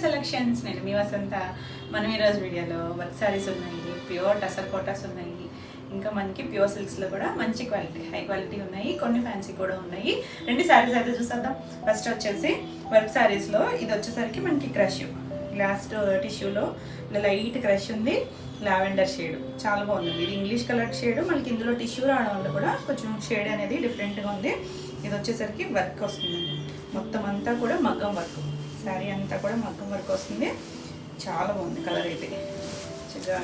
Selections. నేను మీ వసంత. మనం ఈరోజు వీడియోలో వర్క్ సారీస్ ఉన్నాయి, ప్యూర్ టసర్ కోటాస్ ఉన్నాయి, ఇంకా మనకి ప్యూర్ సిల్క్స్లో కూడా మంచి క్వాలిటీ, హై క్వాలిటీ ఉన్నాయి, కొన్ని ఫ్యాన్సీ కూడా ఉన్నాయి. రెండు శారీస్ అయితే చూసేద్దాం. ఫస్ట్ వచ్చేసి వర్క్ శారీస్లో ఇది వచ్చేసరికి మనకి క్రష్, గ్లాస్ టిష్యూలో లైట్ క్రష్ ఉంది, లావెండర్ షేడ్ చాలా బాగుంది. ఇది ఇంగ్లీష్ కలర్ షేడ్, మనకి ఇందులో టిష్యూ రావడం వల్ల కూడా కొంచెం షేడ్ అనేది డిఫరెంట్గా ఉంది. ఇది వచ్చేసరికి వర్క్ వస్తుంది, మొత్తం అంతా కూడా మగ్గం వర్క్, శారీ అంతా కూడా మగ్గం వర్క్ వస్తుంది. చాలా బాగుంది కలర్ అయితే. చక్కగా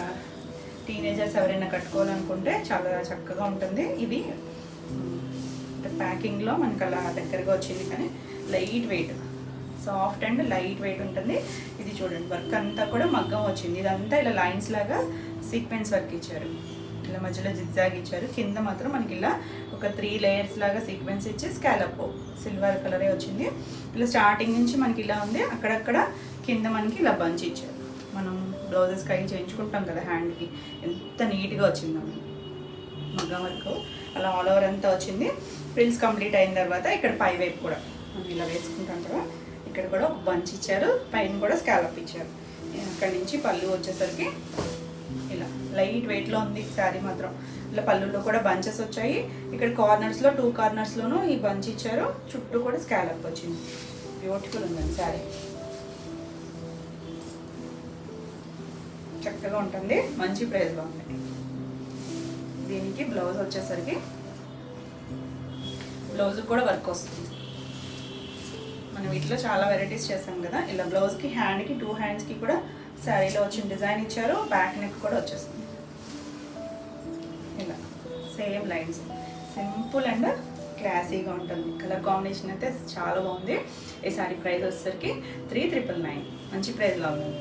టీనేజర్స్ ఎవరైనా కట్టుకోవాలనుకుంటే చాలా చక్కగా ఉంటుంది. ఇది ప్యాకింగ్లో మనకు అలా దగ్గరగా వచ్చింది, కానీ light weight, soft and light weight ఉంటుంది. ఇది చూడండి వర్క్ అంతా కూడా మగ్గం వచ్చింది. ఇదంతా ఇలా లైన్స్ లాగా సీక్వెన్స్ వర్క్ ఇచ్చారు, ఇలా మధ్యలో జిగ్జాగ్ ఇచ్చారు. కింద మాత్రం మనకి ఇలా ఒక 3 లేయర్స్ లాగా సీక్వెన్స్ ఇచ్చి స్కాలప్ సిల్వర్ కలరే వచ్చింది. ఇలా స్టార్టింగ్ నుంచి మనకి ఇలా ఉంది, అక్కడక్కడ కింద మనకి ఇలా బంచ్ ఇచ్చారు. మనం బ్లౌజెస్ కై చేయించుకుంటాం కదా హ్యాండ్కి, ఎంత నీట్గా వచ్చిందో మగ్గం వర్క్ అలా ఆల్ ఓవర్ అంతా వచ్చింది. ఫ్రిల్స్ కంప్లీట్ అయిన తర్వాత ఇక్కడ పై వైపు కూడా మనం ఇలా వేసుకుంటాం కదా, ఇక్కడ కూడా ఒక బంచ్ ఇచ్చారు, పైన కూడా స్కాలప్ ఇచ్చారు. అక్కడి నుంచి పళ్ళు వచ్చేసరికి ఇలా లైట్ వెయిట్లో ఉంది శారీ మాత్రం. ఇలా పళ్ళులో కూడా బంచెస్ వచ్చాయి, ఇక్కడ కార్నర్స్లో 2 కార్నర్స్లోనూ ఈ బంచ్ ఇచ్చారు, చుట్టూ కూడా స్కాలప్ వచ్చింది. బ్యూటిఫుల్ ఉందండి శారీ, చక్కగా ఉంటుంది, మంచి ప్రైస్లో ఉంది. దీనికి బ్లౌజ్ వచ్చేసరికి బ్లౌజ్ కూడా వర్క్ వస్తుంది. మనం వీటిలో చాలా వెరైటీస్ చేసాం కదా, ఇలా బ్లౌజ్కి హ్యాండ్కి 2 హ్యాండ్స్కి కూడా శారీలో వచ్చిన డిజైన్ ఇచ్చారు. బ్యాక్ నెక్ కూడా వచ్చేస్తుంది, ఇలా సేమ్ లైన్స్, సింపుల్ అండ్ క్లాసీగా ఉంటుంది. కలర్ కాంబినేషన్ అయితే చాలా బాగుంది. ఈ శారీ ప్రైస్ వచ్చేసరికి 3,999, మంచి ప్రైస్లో ఉంది.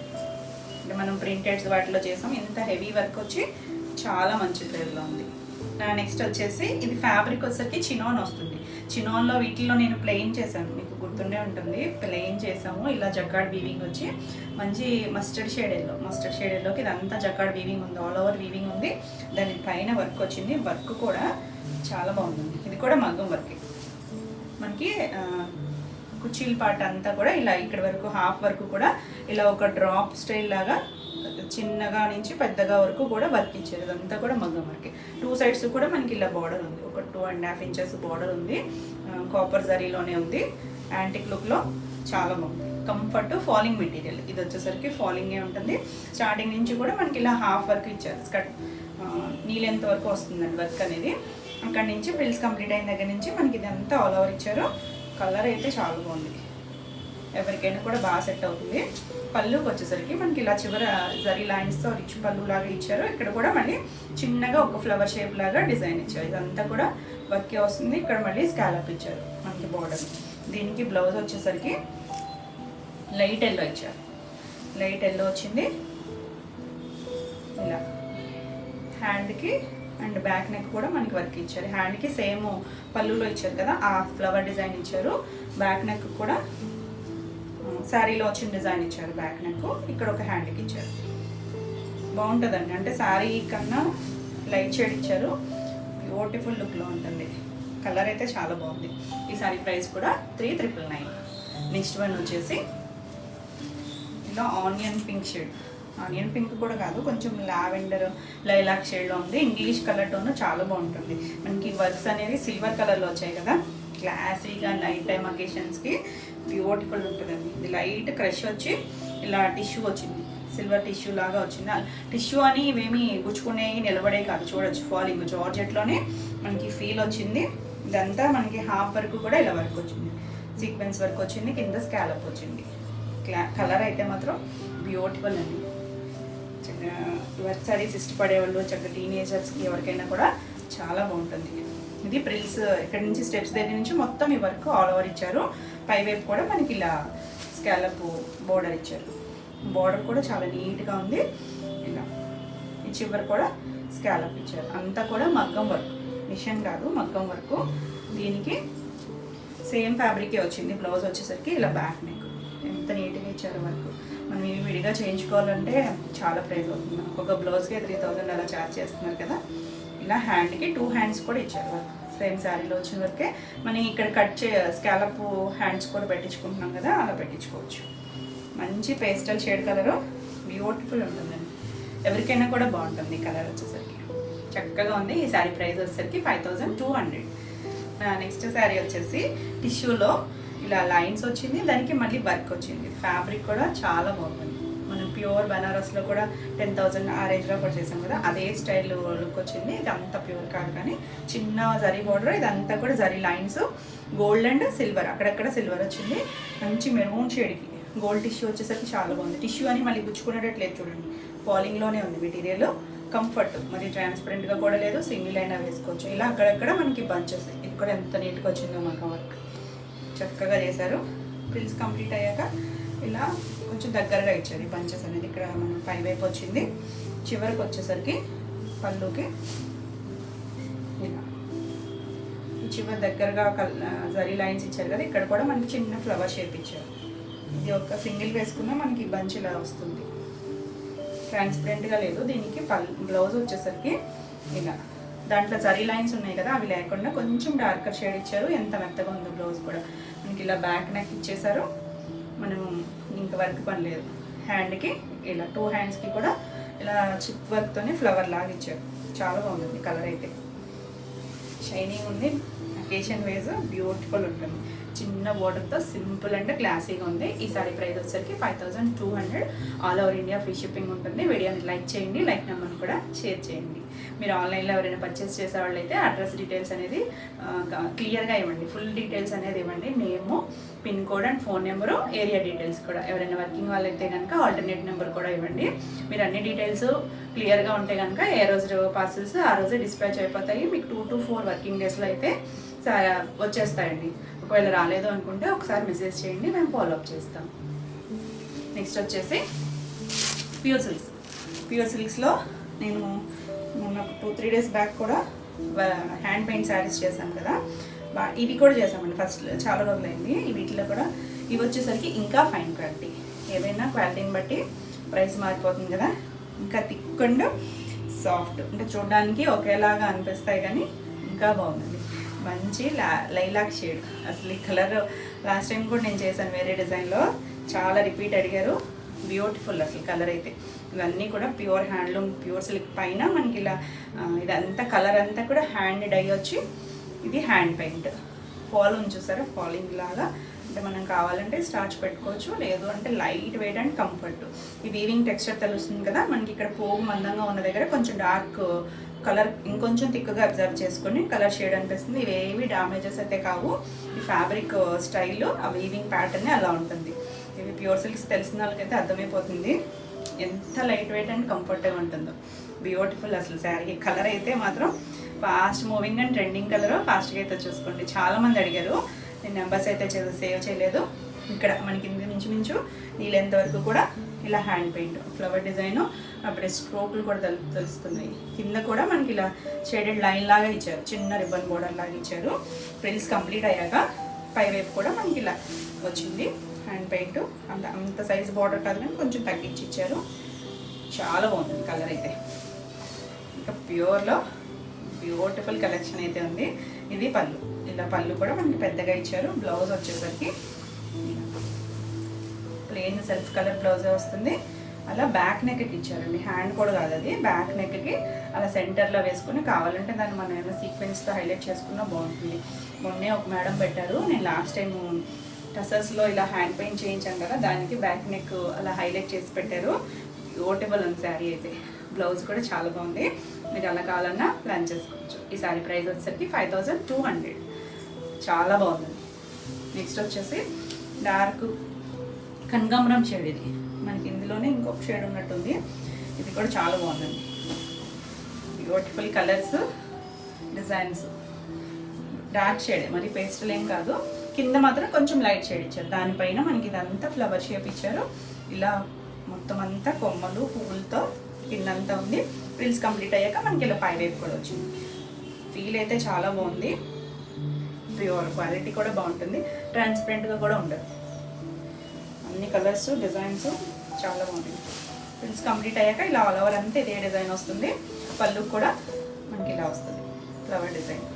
అంటే మనం ప్రింటెడ్స్ వాటిలో చేసాం, ఇంత హెవీ వర్క్ వచ్చి చాలా మంచి ప్రైస్లో ఉంది. నెక్స్ట్ వచ్చేసి ఇది ఫ్యాబ్రిక్ వచ్చేసరికి చినాన్ వస్తుంది. చినాన్లో వీటిల్లో నేను ప్లెయిన్ చేశాను, మీకు గుర్తుండే ఉంటుంది, ప్లెయిన్ చేసాము. ఇలా జకార్డ్ వీవింగ్ వచ్చి మంచి మస్టర్డ్ షేడ్ ఎల్లోకి ఇదంతా జకార్డ్ వీవింగ్ ఉంది, ఆల్ ఓవర్ వీవింగ్ ఉంది. దాని పైన వర్క్ వచ్చింది, వర్క్ కూడా చాలా బాగుంది. ఇది కూడా మగ్గం వర్క్, మనకి కుర్చీల పాట అంతా కూడా ఇలా ఇక్కడ వరకు హాఫ్ వరకు కూడా ఇలా ఒక డ్రాప్ స్టైల్ లాగా చిన్నగా నుంచి పెద్దగా వరకు కూడా వర్క్ ఇచ్చారు. ఇదంతా కూడా మగ్గం వర్క్. 2 సైడ్స్ కూడా మనకి ఇలా బార్డర్ ఉంది, ఒక 2.5 ఇంచెస్ బార్డర్ ఉంది, కాపర్ జరీలోనే ఉంది. యాంటిక్ లుక్లో చాలా బాగుంది. కంఫర్ట్ ఫాలింగ్ మెటీరియల్, ఇది వచ్చేసరికి ఫాలింగే ఉంటుంది. స్టార్టింగ్ నుంచి కూడా మనకి ఇలా హాఫ్ వర్క్ ఇచ్చారు, స్కర్ట్ నీ లెంత్ వరకు వస్తుందండి వర్క్ అనేది. అక్కడి నుంచి ఫ్రిల్స్ కంప్లీట్ అయిన దగ్గర నుంచి మనకి ఇదంతా ఆల్ ఓవర్ ఇచ్చారు. కలర్ అయితే చాలా బాగుంది, ఎవరికైనా కూడా బాగా సెట్ అవుతుంది. పళ్ళుకి వచ్చేసరికి మనకి ఇలా చివర జరీ లైన్స్తో రిచ్ పళ్ళు లాగా ఇచ్చారు. ఇక్కడ కూడా మళ్ళీ చిన్నగా ఒక ఫ్లవర్ షేప్ లాగా డిజైన్ ఇచ్చారు. ఇదంతా కూడా వర్కే వస్తుంది. ఇక్కడ మళ్ళీ స్కాలప్ ఇచ్చారు మనకి బార్డర్. దీనికి బ్లౌజ్ వచ్చేసరికి లైట్ ఎల్లో ఇచ్చారు, లైట్ ఎల్లో వచ్చింది. ఇలా హ్యాండ్కి అండ్ బ్యాక్ నెక్ కూడా మనకి వర్క్ ఇచ్చారు. హ్యాండ్కి సేమ్ పళ్ళులో ఇచ్చారు కదా, ఆ ఫ్లవర్ డిజైన్ ఇచ్చారు. బ్యాక్ నెక్ కూడా శారీలో వచ్చిన డిజైన్ ఇచ్చారు. బ్యాక్ నెక్ ఇక్కడ ఒక హ్యాండ్కి ఇచ్చారు. బాగుంటుందండి, అంటే శారీ కన్నా లైట్ షేడ్ ఇచ్చారు, బ్యూటిఫుల్ లుక్లో ఉంటుంది. కలర్ అయితే చాలా బాగుంది. ఈ శారీ ప్రైస్ కూడా 3,999. నెక్స్ట్ వన్ వచ్చేసి ఇలా onion pink shade, onion pink కూడా కాదు, కొంచెం లావెండర్ లైలాక్ షేడ్లో ఉంది. ఇంగ్లీష్ కలర్ టోన్ చాలా బాగుంటుంది. మనకి వర్క్స్ అనేది సిల్వర్ కలర్లో వచ్చాయి కదా, క్లాసీగా నైట్ టైమ్ అకేషన్స్కి బ్యూటిఫుల్ ఉంటుందండి. ఇది లైట్ క్రష్ వచ్చి ఇలా టిష్యూ వచ్చింది, సిల్వర్ టిష్యూ లాగా వచ్చింది. టిష్యూ అని ఇవేమి గుచ్చుకునేవి నిలబడే కాదు, చూడొచ్చు ఫాలింగ్ జార్జెట్లోనే మనకి ఫీల్ వచ్చింది. ఇదంతా మనకి హాఫ్ వరకు కూడా ఇలా వర్క్ వచ్చింది, సీక్వెన్స్ వర్క్ వచ్చింది, కింద స్కాలప్ వచ్చింది. కలర్ అయితే మాత్రం బ్యూటిఫుల్ అండి. వర్క్ సారీస్ ఇష్టపడే వాళ్ళు, చక్కగా టీనేజర్స్కి ఎవరికైనా కూడా చాలా బాగుంటుంది. ఇది ప్రిల్స్ ఇక్కడ నుంచి స్టెప్స్ దగ్గర నుంచి మొత్తం ఈ వర్క్ ఆల్ ఓవర్ ఇచ్చారు. పై వైపు కూడా మనకి ఇలా స్కాలప్ బోర్డర్ ఇచ్చారు. బోర్డర్ కూడా చాలా నీట్గా ఉంది. ఇలా ఈ చివరి కూడా స్కాలప్ ఇచ్చారు. అంతా కూడా మగ్గం వర్క్, మిషన్ కాదు మగ్గం వర్క్. దీనికి సేమ్ ఫ్యాబ్రికే వచ్చింది. బ్లౌజ్ వచ్చేసరికి ఇలా బ్యాక్ నెక్, ఎంత నీట్గా ఇచ్చారు వర్క్. మనం ఇవి విడిగా చేయించుకోవాలంటే చాలా ప్రైస్ అవుతుంది. ఒక బ్లౌజ్కే 3,000 అలా ఛార్జ్ చేస్తున్నారు కదా. ఇలా హ్యాండ్కి 2 హ్యాండ్స్ కూడా ఇచ్చారు వర్క్, సేమ్ శారీలో వచ్చిన వరకే. మనం ఇక్కడ కట్ స్కాలప్ హ్యాండ్స్ కూడా పెట్టించుకుంటున్నాం కదా, అలా పెట్టించుకోవచ్చు. మంచి పేస్టల్ షేడ్ కలరు, బ్యూటిఫుల్ ఉంటుందండి. ఎవరికైనా కూడా బాగుంటుంది కలర్ వచ్చేసరికి, చక్కగా ఉంది. ఈ శారీ ప్రైస్ వచ్చేసరికి 5200. నెక్స్ట్ శారీ వచ్చేసి టిష్యూలో ఇలా లైన్స్ వచ్చింది, దానికి మళ్ళీ వర్క్ వచ్చింది. ఫ్యాబ్రిక్ కూడా చాలా బాగుంది. మనం ప్యూర్ బనారస్లో కూడా 10,000 ఆ రేంజ్లో కూడా చేసాం కదా, అదే స్టైల్ లుక్ వచ్చింది. ఇది అంత ప్యూర్ కాదు కానీ చిన్న జరీ బార్డర్, ఇదంతా కూడా zari lines, gold and silver, అక్కడక్కడ సిల్వర్ వచ్చింది. మంచి మెరూన్ షేడ్కి గోల్డ్ టిష్యూ వచ్చేసరికి చాలా బాగుంది. టిష్యూ అని మళ్ళీ గుచ్చుకునేటట్లేదు చూడండి, పాలింగ్లోనే ఉంది మెటీరియల్. కంఫర్ట్, మరి ట్రాన్స్పరెంట్గా కూడా లేదు, సింగిల్ అయినా వేసుకోవచ్చు. ఇలా అక్కడక్కడ మనకి బంచెస్, ఇది కూడా ఎంత నీట్గా వచ్చిందో మాకు వర్క్ చక్కగా చేశారు. ఫ్రిల్స్ కంప్లీట్ అయ్యాక ఇలా కొంచెం దగ్గరగా ఇచ్చారు ఈ బంచెస్ అనేది. ఇక్కడ మనం పై వైపు వచ్చింది, చివరికి వచ్చేసరికి పళ్ళుకి ఇలా ఈ చివరి దగ్గరగా జరీ లైన్స్ ఇచ్చారు కదా, ఇక్కడ కూడా మనకి చిన్న ఫ్లవర్ షేప్ ఇచ్చారు. ఇది ఒక సింగిల్ వేసుకున్నా మనకి బంచ్ ఇలా వస్తుంది, ట్రాన్స్పరెంట్గా లేదు. దీనికి బ్లౌజ్ వచ్చేసరికి ఇలా దాంట్లో జరీ లైన్స్ ఉన్నాయి కదా, అవి లేకుండా కొంచెం డార్కర్ షేడ్ ఇచ్చారు. ఎంత మెత్తగా ఉందో బ్లౌజ్ కూడా. మనకి ఇలా బ్యాక్ నెక్ ఇచ్చేసారు, మనం ఇంకా వర్క్ పని లేదు. హ్యాండ్కి ఇలా 2 హ్యాండ్స్కి కూడా ఇలా చిప్ వర్క్తోనే ఫ్లవర్ లాగా ఇచ్చారు. చాలా బాగుంది కలర్ అయితే, షైనింగ్ ఉంది. అకేషన్ వేజ్ బ్యూటిఫుల్ ఉంటుంది. చిన్న బోర్డర్తో సింపుల్ అండ్ క్లాసీగా ఉంది. ఈ సారీ ప్రైస్ వచ్చేసరికి 5200. All over India free shipping ఉంటుంది. వీడియోని లైక్ చేయండి, లైక్ నెంబర్ని కూడా షేర్ చేయండి. మీరు ఆన్లైన్లో ఎవరైనా పర్చేస్ చేసే వాళ్ళు అయితే అడ్రస్ డీటెయిల్స్ అనేది క్లియర్గా ఇవ్వండి, ఫుల్ డీటెయిల్స్ అనేది ఇవ్వండి. Name, pin code and phone number, area details కూడా. ఎవరైనా వర్కింగ్ వాళ్ళు అయితే కనుక ఆల్టర్నేట్ నెంబర్ కూడా ఇవ్వండి. మీరు అన్ని డీటెయిల్స్ క్లియర్గా ఉంటే కనుక ఏ రోజు పార్సల్స్ ఆ రోజు డిస్పాచ్ అయిపోతాయి. మీకు 2 to 4 వర్కింగ్ డేస్లో అయితే వచ్చేస్తాయండి. ఒకవేళ రాలేదు అనుకుంటే ఒకసారి మెసేజ్ చేయండి, మేము ఫాలోఅప్ చేస్తాం. నెక్స్ట్ వచ్చేసి ప్యూర్ సిల్క్స్. ప్యూర్ సిల్క్స్లో నేను మొన్న 2-3 డేస్ బ్యాక్ కూడా హ్యాండ్ పెయింట్ శారీస్ చేశాను కదా, ఇవి కూడా చేసామండి. ఫస్ట్ చాలా రోజులైంది. వీటిలో కూడా ఇవి వచ్చేసరికి ఇంకా ఫైన్ క్వాలిటీ. ఏదైనా క్వాలిటీని బట్టి ప్రైస్ మారిపోతుంది కదా. ఇంకా థిక్ అండ్ సాఫ్ట్, అంటే చూడడానికి ఒకేలాగా అనిపిస్తాయి కానీ ఇంకా బాగుంది. మంచి లైలాక్ షేడ్. అసలు ఈ కలర్ లాస్ట్ టైం కూడా నేను చేశాను వేరే డిజైన్లో, చాలా రిపీట్ అడిగారు. బ్యూటిఫుల్ అసలు కలర్ అయితే. ఇవన్నీ కూడా ప్యూర్ హ్యాండ్లూమ్, ప్యూర్ సిల్క్ పైన మనకి ఇలా ఇదంతా కలర్ అంతా కూడా హ్యాండ్ డై వచ్చి, ఇది హ్యాండ్ పెయింట్. ఫాల్ చూసారా, ఫాలింగ్ లాగా. అంటే మనం కావాలంటే స్టార్చ్ పెట్టుకోవచ్చు, లేదు అంటే లైట్ వెయిట్ అండ్ కంఫర్ట్. ఈ వీవింగ్ టెక్స్చర్ తెలుస్తుంది కదా మనకి. ఇక్కడ పోగు మందంగా ఉన్న దగ్గర కొంచెం డార్క్ కలర్ ఇంకొంచెం థిక్గా అబ్జర్వ్ చేసుకొని కలర్ షేడ్ అనిపిస్తుంది. ఇవేవి డ్యామేజెస్ అయితే కావు. ఈ ఫ్యాబ్రిక్ స్టైల్, ఆ వీవింగ్ ప్యాటర్న్ అలా ఉంటుంది. ఇవి ప్యూర్ సిల్క్స్ తెలిసిన వాళ్ళకైతే అర్థమైపోతుంది ఎంత లైట్ వెయిట్ అండ్ కంఫర్ట్గా ఉంటుందో. బ్యూటిఫుల్ అసలు శారీ. కలర్ అయితే మాత్రం fast moving and trending colour. ఫాస్ట్గా అయితే చూసుకోండి. చాలామంది అడిగారు, నేను నెంబర్స్ అయితే సేవ్ చేయలేదు. ఇక్కడ మనకి మించు ఈ లెంత్ వరకు కూడా ఇలా హ్యాండ్ పెయింట్, ఫ్లవర్ డిజైన్, అప్పుడే స్ట్రోకులు కూడా తెలుస్తున్నాయి. కింద కూడా మనకి ఇలా షేడెడ్ లైన్ లాగా ఇచ్చారు, చిన్న రిబ్బన్ బోర్డర్ లాగా ఇచ్చారు. ఫ్రిల్స్ కంప్లీట్ అయ్యాక పై వైపు కూడా మనకి ఇలా వచ్చింది హ్యాండ్ పెయింట్. అంత సైజ్ బార్డర్ కాదు కానీ కొంచెం తగ్గించి ఇచ్చారు. చాలా బాగుంది కలర్ అయితే. ఇంకా ప్యూర్లో బ్యూటిఫుల్ కలెక్షన్ అయితే ఉంది. ఇది పళ్ళు, ఇలా పళ్ళు కూడా మనకి పెద్దగా ఇచ్చారు. బ్లౌజ్ వచ్చేసరికి ప్లెయిన్ సెల్ఫ్ కలర్ బ్లౌజే వస్తుంది. అలా బ్యాక్ నెక్కి ఇచ్చారండి, హ్యాండ్ కూడా కాదు అది, బ్యాక్ నెక్కి అలా సెంటర్లో వేసుకుని కావాలంటే దాన్ని మనం ఏమైనా సీక్వెన్స్తో హైలైట్ చేసుకున్నా బాగుంటుంది. మొన్నే ఒక మేడం పెట్టారు, నేను లాస్ట్ టైం టసర్స్లో ఇలా హ్యాండ్ పెయింట్ చేయించాను కదా, దానికి బ్యాక్ నెక్ అలా హైలైట్ చేసి పెట్టారు. బ్యూటిఫుల్ ఉంది శారీ అయితే. బ్లౌజ్ కూడా చాలా బాగుంది. మీరు అలా కావాలన్నా ప్లాన్ చేసుకోవచ్చు. ఈ శారీ ప్రైస్ వచ్చేసరికి 5200. చాలా బాగుంది. నెక్స్ట్ వచ్చేసి డార్క్ కనకాంబరం షేడ్. ఇది మనకి ఇందులోనే ఇంకొక షేడ్ ఉన్నట్టుంది. ఇది కూడా చాలా బాగుందండి. Beautiful colours, designs. Dark shade, మరి పేస్టల్ ఏం కాదు. కింద మాత్రం కొంచెం లైట్ షేడ్ ఇచ్చారు. దానిపైన మనకి ఇదంతా ఫ్లవర్ షేప్ ఇచ్చారు. ఇలా మొత్తం అంతా కొమ్మలు పువ్వులతో కిందంతా ఉంది. ఫ్రిల్స్ కంప్లీట్ అయ్యాక మనకి ఇలా పై వైపు కూడా వచ్చింది. ఫీల్ అయితే చాలా బాగుంది. ప్యూర్ క్వాలిటీ కూడా బాగుంటుంది, ట్రాన్స్పరెంట్గా కూడా ఉండదు. అన్ని కలర్స్, డిజైన్స్ చాలా బాగుంటుంది. ఫ్రిల్స్ కంప్లీట్ అయ్యాక ఇలా ఆల్ ఓవర్ అంతా ఇదే డిజైన్ వస్తుంది. పళ్ళు కూడా మనకి ఇలా వస్తుంది ఫ్లవర్ డిజైన్.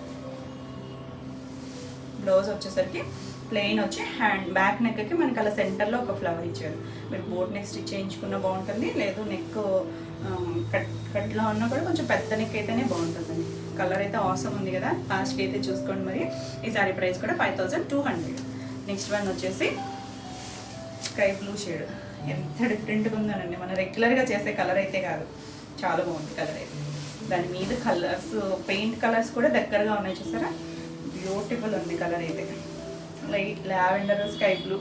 బ్లౌజ్ వచ్చేసరికి ప్లెయిన్ వచ్చి హ్యాండ్ బ్యాక్ నెక్కి మనకి అలా సెంటర్లో ఒక ఫ్లవర్ ఇచ్చారు. మీరు బోట్ నెక్ స్టిచ్ చేయించుకున్న బాగుంటుంది, లేదు నెక్ కట్లో ఉన్నా కూడా కొంచెం పెద్ద నెక్ అయితేనే బాగుంటుందండి. కలర్ అయితే అవసరం ఉంది కదా, లాస్ట్కి అయితే చూసుకోండి. మరి ఈ సారీ ప్రైస్ కూడా 5200. నెక్స్ట్ వన్ వచ్చేసి స్కై బ్లూ షేడ్. ఎంత డిఫరెంట్గా ఉందనండి, మన రెగ్యులర్గా చేసే కలర్ అయితే కాదు, చాలా బాగుంది కలర్ అయితే. దాని మీద కలర్స్ పెయింట్ కలర్స్ కూడా దగ్గరగా ఉన్నాయి చూసారా, బ్యూటిఫుల్ ఉంది కలర్ అయితే. Light lavender sky blue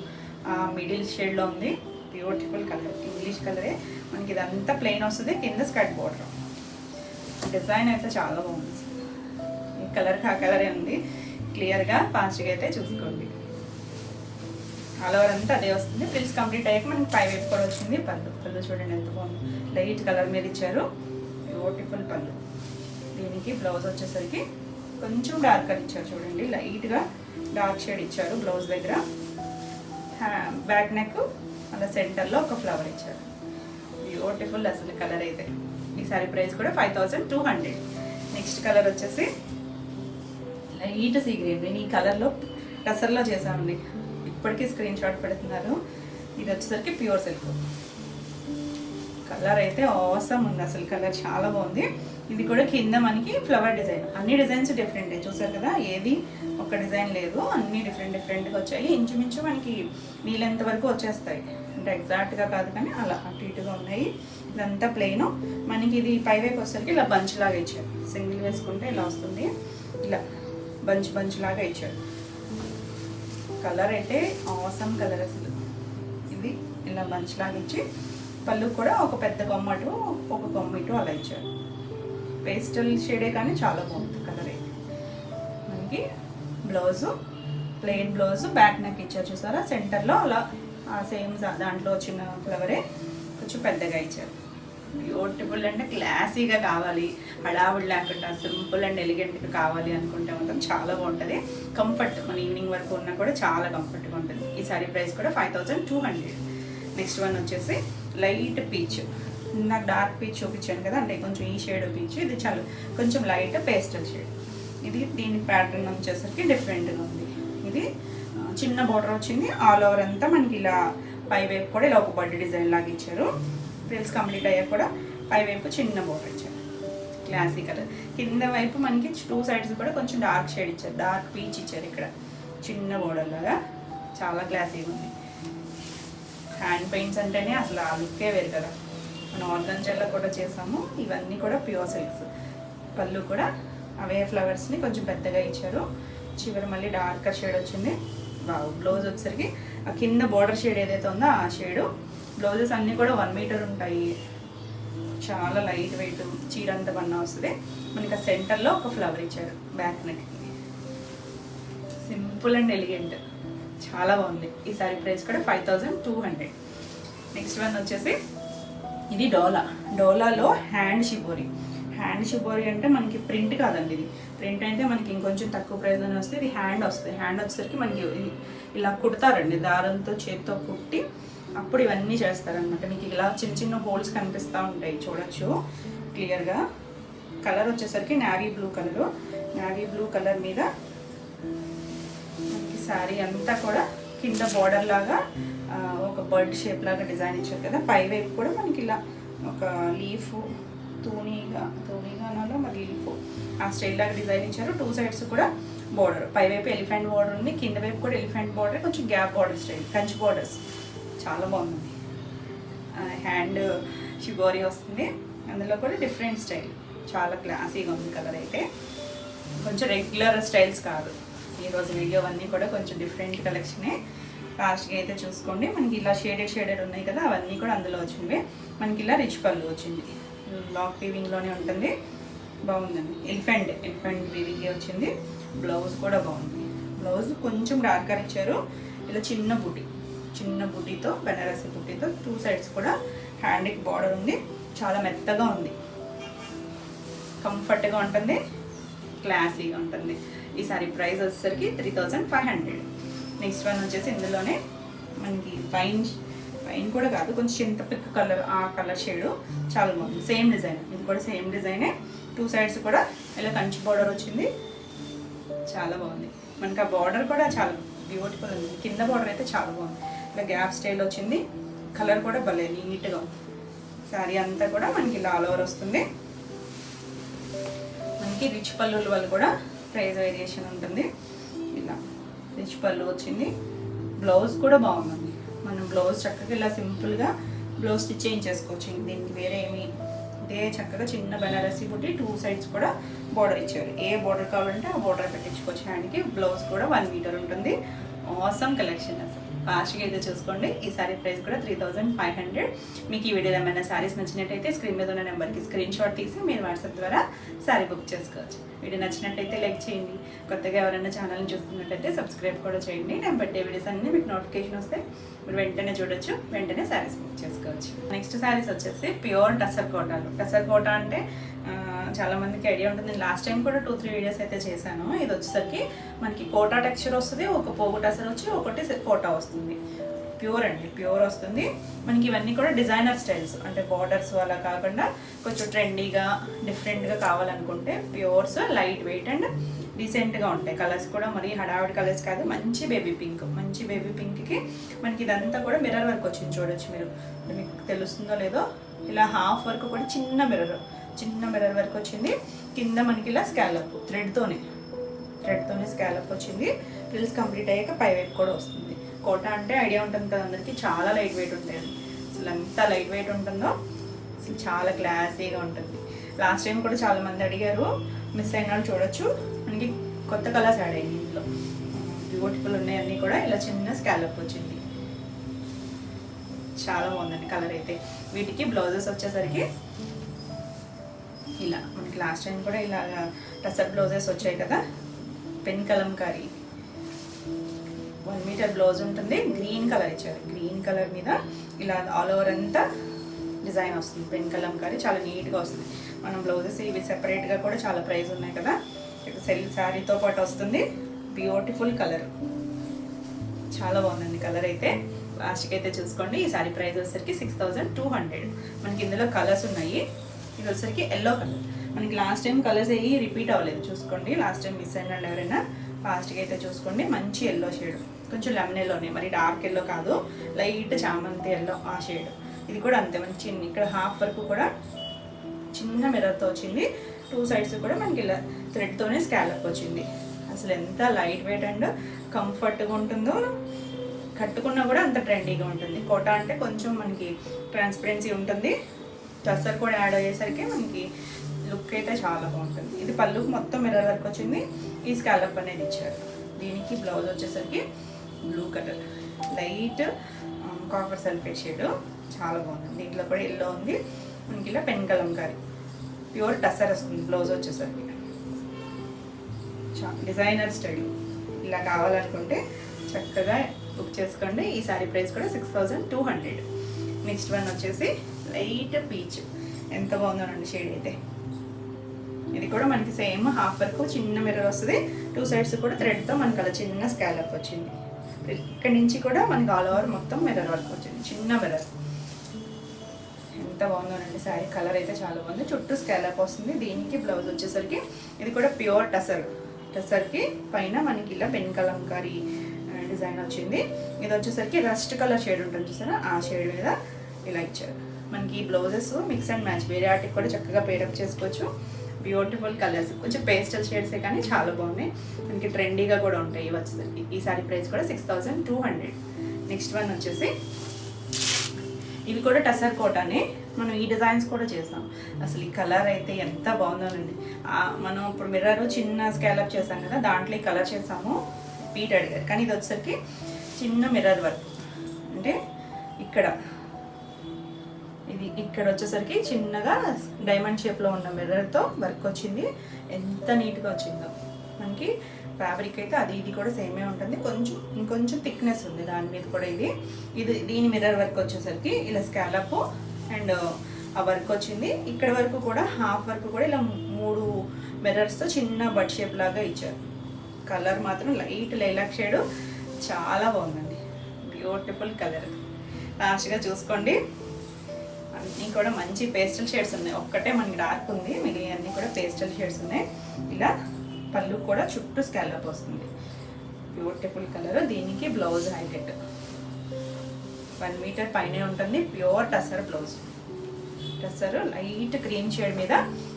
middle షేడ్లో ఉంది, బ్యూటిఫుల్ కలర్, ఇంగ్లీష్ కలరే. మనకి ఇదంతా ప్లెయిన్ వస్తుంది, కింద స్కర్ట్ బార్డర్. డిజైన్ అయితే చాలా బాగుంది, ఈ కలర్కి ఆ కలరే ఉంది. క్లియర్గా ఫాస్ట్గా అయితే చూసుకోండి. ఆల్ ఓవర్ అంతా అదే వస్తుంది. ఫ్రిల్స్ కంప్లీట్ అయ్యాక మనకి 5 వైపు కూడా వచ్చింది. పళ్ళు చూడండి ఎంత బాగుంది, లైట్ కలర్ మీద ఇచ్చారు, బ్యూటిఫుల్ పళ్ళు. దీనికి బ్లౌజ్ వచ్చేసరికి కొంచెం డార్కర్ ఇచ్చారు చూడండి, లైట్గా డార్క్ షేడ్ ఇచ్చారు బ్లౌజ్ దగ్గర. బ్యాక్ నెక్ అలా సెంటర్లో ఒక ఫ్లవర్ ఇచ్చారు, బ్యూటిఫుల్ అసలు కలర్ అయితే. ఈ సారీ ప్రైస్ కూడా 5200. నెక్స్ట్ కలర్ వచ్చేసి లైట్ సీ గ్రీన్. నేను ఈ కలర్లో టసర్లో చేశానండి, ఇప్పటికీ స్క్రీన్ షాట్ పెడుతున్నారు. ఇది వచ్చేసరికి ప్యూర్ సిల్క్. కలర్ అయితే ఆసమ్ ఉంది అసలు, కలర్ చాలా బాగుంది. ఇది కూడా కింద మనకి ఫ్లవర్ డిజైన్, అన్ని డిజైన్స్ డిఫరెంట్ చూసారు కదా, ఏది ఒక డిజైన్ లేదు, అన్ని డిఫరెంట్గా వచ్చాయి. ఇంచుమించు మనకి వీలెంత వరకు వచ్చేస్తాయి, అంటే ఎగ్జాక్ట్గా కాదు కానీ అలా అటు ఇటుగా ఉన్నాయి. ఇదంతా ప్లెయిన్. మనకి ఇది పై వైపు వచ్చేసరికి ఇలా బంచ్ లాగా ఇచ్చారు, సింగిల్ వేసుకుంటే ఇలా వస్తుంది, ఇలా బంచ్ లాగా ఇచ్చారు. కలర్ అయితే ఆసమ్ కలర్ అసలు. ఇది ఇలా బంచ్ లాగా ఇచ్చి పళ్ళు కూడా ఒక పెద్ద కొమ్మ అటు ఒక కొమ్మ ఇటు అలా ఇచ్చారు. పేస్టల్ షేడే కానీ చాలా బాగుంది కలర్ అయితే. మనకి blouse plain blouse, back neck ఇచ్చారు చూసారా, సెంటర్లో అలా సేమ్ దాంట్లో వచ్చిన ఫ్లవరే కొంచెం పెద్దగా ఇచ్చారు. బ్యూటిఫుల్ అంటే క్లాసీగా కావాలి, హడావుడి లేకుండా సింపుల్ అండ్ ఎలిగెంట్గా కావాలి అనుకుంటే మాత్రం చాలా బాగుంటుంది. కంఫర్ట్, మన ఈవినింగ్ వరకు ఉన్నా కూడా చాలా కంఫర్ట్గా ఉంటుంది. ఈ సారీ ప్రైస్ కూడా 5200. నెక్స్ట్ వన్ వచ్చేసి లైట్ పీచ్. నాకు డార్క్ పీచ్ చూపించాను కదా, అంటే కొంచెం ఈ షేడ్ పీచ్, ఇది చాలా కొంచెం లైట్ పేస్టల్ షేడ్. ఇది దీని ప్యాటర్న్ వచ్చేసరికి డిఫరెంట్గా ఉంది. ఇది చిన్న బార్డర్ వచ్చింది, ఆల్ ఓవర్ అంతా మనకి ఇలా పై వైపు కూడా ఇలా ఒక బర్డ్ డిజైన్ లాగా ఇచ్చారు. ఫ్రిల్స్ కంప్లీట్ అయ్యాక కూడా పై వైపు చిన్న బార్డర్ ఇచ్చారు, క్లాసీ కలర్. కింద వైపు మనకి 2 సైడ్స్ కూడా కొంచెం డార్క్ షేడ్ ఇచ్చారు, డార్క్ పీచ్ ఇచ్చారు ఇక్కడ చిన్న బార్డర్ లాగా, చాలా క్లాసీగా ఉంది. హ్యాండ్ పెయింట్స్ అంటేనే అసలు ఆ లుక్కే వేరు కదా. మనం ఆర్గంజాలో కూడా చేసాము, ఇవన్నీ కూడా ప్యూర్ సిల్క్స్. పళ్ళు కూడా అవే ఫ్లవర్స్ని కొంచెం పెద్దగా ఇచ్చారు, చివరి మళ్ళీ డార్కర్ షేడ్ వచ్చింది. బ్లౌజ్ వచ్చేసరికి ఆ కింద బార్డర్ షేడ్ ఏదైతే ఉందో ఆ షేడు. బ్లౌజెస్ అన్నీ కూడా 1 మీటర్ ఉంటాయి, చాలా లైట్ వెయిట్, చీర అంత పన్నా వస్తుంది. మనకి ఆ సెంటర్లో ఒక ఫ్లవర్ ఇచ్చారు బ్యాక్ నెక్కి, సింపుల్ అండ్ ఎలిగెంట్, చాలా బాగుంది. ఈ సారీ ప్రైస్ కూడా 5200. నెక్స్ట్ వన్ వచ్చేసి ఇది డోలాలో హ్యాండ్ షిబోరి. హ్యాండ్ షిబోరి అంటే మనకి ప్రింట్ కాదండి, ఇది ప్రింట్ అయితే మనకి ఇంకొంచెం తక్కువ ప్రైస్లోనే వస్తుంది. ఇది హ్యాండ్ వస్తుంది. హ్యాండ్ వచ్చేసరికి మనకి ఇలా కుడతారండి, దారంతో చేతితో కుట్టి అప్పుడు ఇవన్నీ చేస్తారనమాట. మీకు ఇలా చిన్న చిన్న హోల్స్ కనిపిస్తూ ఉంటాయి, చూడొచ్చు క్లియర్గా. కలర్ వచ్చేసరికి నావీ బ్లూ కలర్ మీద మనకి శారీ అంతా కూడా కింద బార్డర్ లాగా ఒక బర్డ్ షేప్ లాగా డిజైన్ ఇచ్చారు కదా. పై వైపు కూడా మనకి ఇలా ఒక లీఫ్ తూనీగానో మరి లీఫ్ ఆ స్టైల్ లాగా డిజైన్ ఇచ్చారు. 2 సైడ్స్ కూడా బార్డర్, పై వైపు ఎలిఫెంట్ బార్డర్ ఉంది, కింద వైపు కూడా ఎలిఫెంట్ బార్డర్, కొంచెం gap border style, Kanchi borders, చాలా బాగుంది. హ్యాండ్ షిబోరి వస్తుంది, అందులో కూడా డిఫరెంట్ స్టైల్, చాలా క్లాసీగా ఉంది కలర్ అయితే. కొంచెం రెగ్యులర్ స్టైల్స్ కాదు, ఈరోజు వీడియో అన్నీ కూడా కొంచెం డిఫరెంట్ కలెక్షనే. లాస్ట్గా అయితే చూసుకోండి. మనకి ఇలా షేడెడ్ ఉన్నాయి కదా, అవన్నీ కూడా అందులో వచ్చినవి. మనకి ఇలా రిచ్ పళ్ళు వచ్చింది, లాక్ వీవింగ్లోనే ఉంటుంది, బాగుందండి. ఎలిఫెంట్ వీవింగ్ వచ్చింది. బ్లౌజ్ కూడా బాగుంది, బ్లౌజ్ కొంచెం డార్కర్ ఇచ్చారు. ఇలా చిన్న బుటీతో బెనారసి బుటీతో 2 సైడ్స్ కూడా హ్యాండ్కి బార్డర్ ఉంది, చాలా మెత్తగా ఉంది, కంఫర్ట్గా ఉంటుంది, క్లాసీగా ఉంటుంది. ఈ సారీ ప్రైస్ వచ్చేసరికి 3500. నెక్స్ట్ వన్ వచ్చేసి ఇందులోనే మనకి వైన్ కూడా కాదు, కొంచెం చింతపిక్ కలర్, ఆ కలర్ షేడు చాలా బాగుంది. సేమ్ డిజైన్, ఇది కూడా సేమ్ డిజైనే. 2 సైడ్స్ కూడా ఇలా కంచి బార్డర్ వచ్చింది, చాలా బాగుంది. మనకి ఆ బార్డర్ కూడా చాలా బ్యూటిఫుల్ ఉంది. కింద బార్డర్ అయితే చాలా బాగుంది, ఇలా గ్యాప్ స్టైల్ వచ్చింది. కలర్ కూడా భలే నీట్గా ఉంది. శారీ అంతా కూడా మనకి ఇలా ఆల్ ఓవర్ వస్తుంది. మనకి రిచ్ పళ్ళుల వల్ల కూడా ప్రైస్ వేరియేషన్ ఉంటుంది. ఇలా రిచ్ పళ్ళు వచ్చింది. బ్లౌజ్ కూడా బాగుందండి. మనం బ్లౌజ్ చక్కగా ఇలా సింపుల్గా బ్లౌజ్ స్టిచ్ చేయించేసుకోవచ్చు. దీనికి వేరే ఏమి, ఇదే చక్కగా చిన్న బెనారసీ బుట్టి 2 సైడ్స్ కూడా బార్డర్ ఇచ్చారు. ఏ బార్డర్ కావాలంటే ఆ బార్డర్ పెట్టించుకోవచ్చు. హ్యాండ్కి బ్లౌజ్ కూడా 1 మీటర్ ఉంటుంది. ఆసమ్ కలెక్షన్ అసలు. ఫాస్ట్గా అయితే చూసుకోండి. ఈ సారీ ప్రైస్ కూడా 3500. మీకు ఈ వీడియోలో ఏమైనా శారీస్ నచ్చినట్టయితే స్క్రీన్ మీద ఉన్న నెంబర్కి స్క్రీన్ షాట్ తీసి మీరు వాట్సాప్ ద్వారా శారీ బుక్ చేసుకోవచ్చు. వీడియో నచ్చినట్టయితే లైక్ చేయండి. కొత్తగా ఎవరైనా ఛానల్ని చూస్తున్నట్టయితే సబ్స్క్రైబ్ కూడా చేయండి. నేను పెట్టే వీడియోస్ అన్నీ మీకు నోటిఫికేషన్ వస్తే మీరు వెంటనే చూడొచ్చు, వెంటనే శారీస్ బుక్ చేసుకోవచ్చు. నెక్స్ట్ శారీస్ వచ్చేసి ప్యూర్ టసర్ కోటాలు. టసర్ కోటా అంటే చాలా మందికి ఐడియా ఉంటుంది. నేను లాస్ట్ టైం కూడా 2-3 వీడియోస్ అయితే చేశాను. ఇది వచ్చేసరికి మనకి కోటా టెక్స్చర్ వస్తుంది, ఒక పోగు టసర్ వచ్చి ఒకటి కోటా వస్తుంది. ప్యూర్ అండి, ప్యూర్ వస్తుంది. మనకి ఇవన్నీ కూడా డిజైనర్ స్టైల్స్, అంటే బార్డర్స్ అలా కాకుండా కొంచెం ట్రెండీగా డిఫరెంట్గా కావాలనుకుంటే ప్యూర్స్ లైట్ వెయిట్ అండ్ డీసెంట్గా ఉంటాయి. కలర్స్ కూడా మరీ హడావిడి కలర్స్ కాదు. మంచి బేబీ పింక్, మంచి బేబీ పింక్కి మనకి ఇదంతా కూడా మిర్రర్ వర్క్ వచ్చింది. చూడొచ్చు మీరు, మీకు తెలుస్తుందో లేదో. ఇలా హాఫ్ వర్క్ కూడా చిన్న మిర్రర్ వర్క్ వచ్చింది. కింద మనకి ఇలా స్కాలప్ థ్రెడ్తోనే స్కాలప్ వచ్చింది. ఫ్రిల్స్ కంప్లీట్ అయ్యాక పై వైపు కూడా వస్తుంది. కోటా అంటే ఐడియా ఉంటుంది కదా అందరికీ, చాలా లైట్ వెయిట్ ఉంటాయి. అసలు ఎంత లైట్ వెయిట్ ఉంటుందో, అసలు చాలా క్లాసీగా ఉంటుంది. లాస్ట్ టైం కూడా చాలా మంది అడిగారు, మిస్ అయిన వాళ్ళు చూడొచ్చు. మనకి కొత్త కలర్స్ యాడ్ అయ్యింది. ఇంట్లో బ్యూటిఫుల్ ఉన్నాయి అన్నీ కూడా. ఇలా చిన్న స్కాలప్ వచ్చింది, చాలా బాగుందండి కలర్ అయితే. వీటికి బ్లౌజెస్ వచ్చేసరికి ఇలా మనకి లాస్ట్ టైం కూడా ఇలా టసర్ బ్లౌజెస్ వచ్చాయి కదా. పెన్ కలంకారీ 1 మీటర్ బ్లౌజ్ ఉంటుంది. గ్రీన్ కలర్ ఇచ్చారు. గ్రీన్ కలర్ మీద ఇలా ఆల్ ఓవర్ అంతా డిజైన్ వస్తుంది. పెన్ కలంకారీ చాలా నీట్గా వస్తుంది. మనం బ్లౌజెస్ ఇవి సెపరేట్గా కూడా చాలా ప్రైస్ ఉన్నాయి కదా. సెల్ శారీతో పాటు వస్తుంది. బ్యూటిఫుల్ కలర్, చాలా బాగుందండి కలర్ అయితే. లాస్ట్కి అయితే చూసుకోండి. ఈ శారీ ప్రైస్ వచ్చేసరికి 6200. మనకి ఇందులో కలర్స్ ఉన్నాయి. ఇది వచ్చేసరికి ఎల్లో కలర్. మనకి లాస్ట్ టైం కలర్స్ అయ్యి రిపీట్ అవ్వలేదు, చూసుకోండి. లాస్ట్ టైం మిస్ అయిన ఎవరైనా ఫాస్ట్గా అయితే చూసుకోండి. మంచి ఎల్లో షేడ్, కొంచెం లెమన్ ఎల్లోనే, మరి డార్క్ ఎల్లో కాదు, లైట్ చామంతి ఎల్లో ఆ షేడ్. ఇది కూడా అంతే మంచి. ఇక్కడ హాఫ్ వరకు కూడా చిన్న మిర్రర్తో వచ్చింది. 2 సైడ్స్ కూడా మనకి ఇలా థ్రెడ్తోనే స్కాలప్ వచ్చింది. అసలు ఎంత లైట్ వెయిట్ అండ్ కంఫర్ట్గా ఉంటుందో, కట్టుకున్నా కూడా అంత ట్రెండీగా ఉంటుంది. కోటా అంటే కొంచెం మనకి ట్రాన్స్పరెన్సీ ఉంటుంది. టసర్ కూడా యాడ్ అయ్యేసరికి మనకి లుక్ అయితే చాలా బాగుంటుంది. ఇది పళ్ళుకి మొత్తం మిర్రర్ వర్క్ వచ్చింది. ఈ స్కాలప్ అనేది ఇచ్చారు. దీనికి బ్లౌజ్ వచ్చేసరికి blue colour, light copper sulphate shade, చాలా బాగుంది. దీంట్లో కూడా ఎల్లో ఉంది. మనకి ఇలా పెన్ కలంకారీ ప్యూర్ టసర్ వస్తుంది. బ్లౌజ్ వచ్చేసరికి డిజైనర్ స్టైల్. ఇలా కావాలనుకుంటే చక్కగా బుక్ చేసుకోండి. ఈ సారీ ప్రైస్ కూడా 6200. నెక్స్ట్ వన్ వచ్చేసి లైట్ పీచ్. ఎంత బాగుందోనండి షేడ్ అయితే. ఇది కూడా మనకి సేమ్ హాఫ్ వర్క్ చిన్న మిర్రర్ వస్తుంది. 2 సైడ్స్ కూడా థ్రెడ్తో మనకి అలా చిన్న స్కాలప్ వచ్చింది. ఇక్కడ నుంచి కూడా మనకి ఆల్ ఓవర్ మొత్తం మిర్రర్ వర్క్ వచ్చింది, చిన్న మిర్రర్. ఎంత బాగుందోనండి శారీ. కలర్ అయితే చాలా బాగుంది. చుట్టూ స్కాలప్ వస్తుంది. దీనికి బ్లౌజ్ వచ్చేసరికి ఇది కూడా ప్యూర్ టసర్కి పైన మనకి ఇలా పెన్ కలంకారీ డిజైన్ వచ్చింది. ఇది వచ్చేసరికి రస్ట్ కలర్ షేడ్ ఉంటుంది చూసారా, ఆ షేడ్ మీద ఇలా ఇచ్చారు. మనకి ఈ బ్లౌజెస్ మిక్స్ అండ్ మ్యాచ్, వేరే వాటికి కూడా చక్కగా పేరప్ చేసుకోవచ్చు. బ్యూటిఫుల్ కలర్స్, కొంచెం పేస్టల్ షేడ్సే కానీ చాలా బాగున్నాయి. మనకి ట్రెండీగా కూడా ఉంటాయి ఇవి వచ్చేసరికి. ఈ సారీ ప్రైస్ కూడా 6200. నెక్స్ట్ వన్ వచ్చేసి ఇవి కూడా టసర్ కోటానే. మనం ఈ డిజైన్స్ కూడా చేస్తాం. అసలు ఈ కలర్ అయితే ఎంత బాగుందోనండి. మనం ఇప్పుడు మిర్రర్ చిన్న స్కాలప్ చేసాం కదా, దాంట్లో ఈ కలర్ చేసాము. పీట్ అడిగారు, కానీ ఇది వచ్చేసరికి చిన్న మిర్రర్ వర్క్. అంటే ఇక్కడ వచ్చేసరికి చిన్నగా డైమండ్ షేప్లో ఉన్న మిర్రర్తో వర్క్ వచ్చింది. ఎంత నీట్గా వచ్చిందో. మనకి ఫ్యాబ్రిక్ అయితే ఇది కూడా సేమే ఉంటుంది. ఇంకొంచెం థిక్నెస్ ఉంది దాని మీద కూడా. దీని మిర్రర్ వర్క్ వచ్చేసరికి ఇలా స్కాలప్ అండ్ ఆ వర్క్ వచ్చింది. ఇక్కడ వరకు కూడా హాఫ్ వర్క్ కూడా ఇలా 3 మిర్రర్స్తో చిన్న బడ్ షేప్ లాగా ఇచ్చారు. కలర్ మాత్రం లైట్ లైలాక్ షేడ్, చాలా బాగుందండి. Beautiful colour. లాస్ట్గా చూసుకోండి. అన్నీ కూడా మంచి పేస్టల్ షేడ్స్ ఉన్నాయి. ఒక్కటే మనకి డార్క్ ఉంది, మిగిలిన అన్నీ కూడా పేస్టల్ షేడ్స్ ఉన్నాయి. ఇలా పళ్ళు కూడా చుట్టూ స్కాలప్ వస్తుంది. Beautiful colour. దీనికి బ్లౌజ్ హైలైట్ 1 మీటర్ పైనే ఉంటుంది. Pure tussar blouse. Tussar light cream shade మీద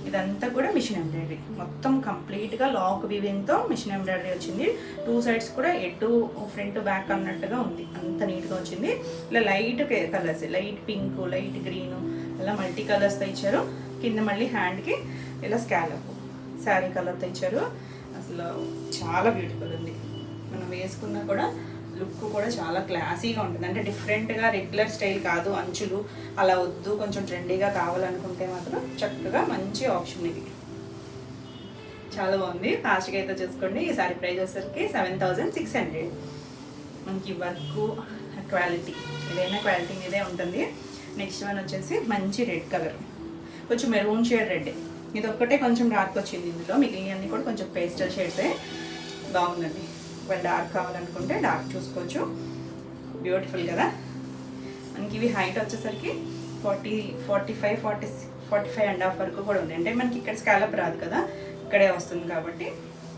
ఇదంతా కూడా మిషన్ ఎంబ్రాయిడరీ. మొత్తం కంప్లీట్గా లాక్ వీవింగ్తో మిషన్ ఎంబ్రాయిడరీ వచ్చింది. 2 సైడ్స్ కూడా ఎటు ఫ్రంట్ బ్యాక్ అన్నట్టుగా ఉంది. అంత నీట్గా వచ్చింది. ఇలా light colours, light pink, light green, ఇలా మల్టీ కలర్స్తో ఇచ్చారు. కింద మళ్ళీ హ్యాండ్కి ఇలా స్కాలప్ శారీ కలర్తో ఇచ్చారు. అసలు చాలా బ్యూటిఫుల్ ఉంది. మనం వేసుకున్నా కూడా లుక్ కూడా చాలా క్లాసీగా ఉంటుంది. అంటే డిఫరెంట్గా రెగ్యులర్ స్టైల్ కాదు, అంచులు అలా వద్దు, కొంచెం ట్రెండీగా కావాలనుకుంటే మాత్రం చక్కగా మంచి ఆప్షన్ ఇది. చాలా బాగుంది. ఫాస్ట్గా అయితే చూసుకోండి. ఈ సారీ ప్రైస్ వచ్చేసరికి 7600. మనకి వర్క్ క్వాలిటీ ఏదైనా క్వాలిటీ మీదే ఉంటుంది. నెక్స్ట్ వన్ వచ్చేసి మంచి రెడ్ కలర్, కొంచెం మెరూన్ షేడ్ రెడ్. ఇది ఒక్కటే కొంచెం డార్క్ వచ్చింది ఇందులో, మిగిలినవన్నీ కూడా కొంచెం పేస్టల్ షేడ్సే. బాగుందండి. వాళ్ళు డార్క్ కావాలనుకుంటే డార్క్ చూసుకోవచ్చు. బ్యూటిఫుల్ కదా. మనకి ఇవి హైట్ వచ్చేసరికి 45.5 వరకు కూడా ఉంది. అంటే మనకి ఇక్కడ స్కాలప్ రాదు కదా, ఇక్కడే వస్తుంది కాబట్టి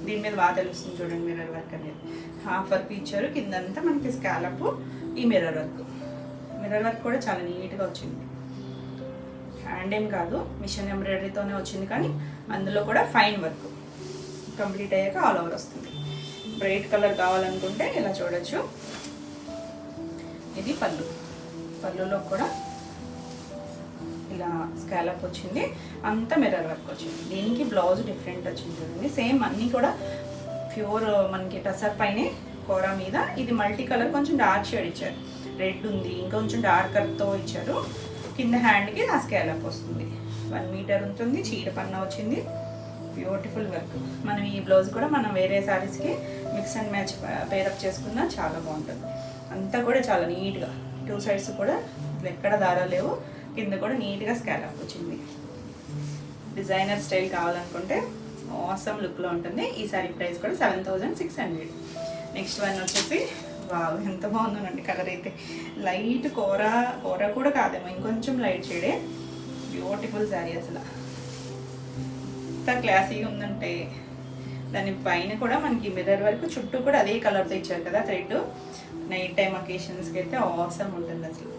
దీని మీద బాగా తెలుస్తుంది. చూడండి మిర్రర్ వర్క్ అనేది హాఫ్ వరకు ఇచ్చారు. కిందంతా మనకి స్కాలప్, ఈ మిర్రర్ వర్క్ కూడా చాలా నీట్గా వచ్చింది. హ్యాండ్ ఏం కాదు, మిషన్ ఎంబ్రాయిడరీతోనే వచ్చింది, కానీ అందులో కూడా ఫైన్ వర్క్. కంప్లీట్ అయ్యాక ఆల్ ఓవర్ వస్తుంది. బ్రైట్ కలర్ కావాలనుకుంటే ఇలా చూడొచ్చు. ఇది పళ్ళులో కూడా ఇలా స్కాలప్ వచ్చింది. అంతా మిర్రర్ వర్క్ వచ్చింది. దీనికి బ్లౌజ్ డిఫరెంట్ వచ్చింది చూడండి. సేమ్ అన్నీ కూడా ప్యూర్ మనకి టసర్ పైనే కోరా మీద. ఇది మల్టీ కలర్, కొంచెం డార్క్ షేడ్ ఇచ్చారు. రెడ్ ఉంది, ఇంకొంచెం డార్కర్తో ఇచ్చారు. కింద హ్యాండ్కి ఆ స్కాలప్ వస్తుంది. 1 మీటర్ ఉంటుంది. చీర పన్నా వచ్చింది. Beautiful work. మనం ఈ బ్లౌజ్ కూడా మనం వేరే శారీస్కి మిక్స్ అండ్ మ్యాచ్ పేరప్ చేసుకున్నా చాలా బాగుంటుంది. అంతా కూడా చాలా నీట్గా 2 సైడ్స్ కూడా ఎక్కడ దారాలు లేవు. కింద కూడా నీట్గా స్కాలప్ వచ్చింది. డిజైనర్ స్టైల్ కావాలనుకుంటే ఆసమ్ లుక్లో ఉంటుంది. ఈ సారీ ప్రైస్ కూడా 7600. నెక్స్ట్ వన్ వచ్చేసి వావ్, ఎంత బాగుందోనండి కలర్ అయితే. లైట్ కోరా కూడా కాదేమో, ఇంకొంచెం లైట్ షేడే. బ్యూటిఫుల్ శారీ. అసలు ఎంత క్లాసీగా ఉందంటే దాని పైన కూడా మనకి మిర్రర్ వరకు చుట్టూ కూడా అదే కలర్తో ఇచ్చారు కదా థ్రెడ్. నైట్ టైం అకేషన్స్కి అయితే ఆసమ్ ఉంటుంది అసలు.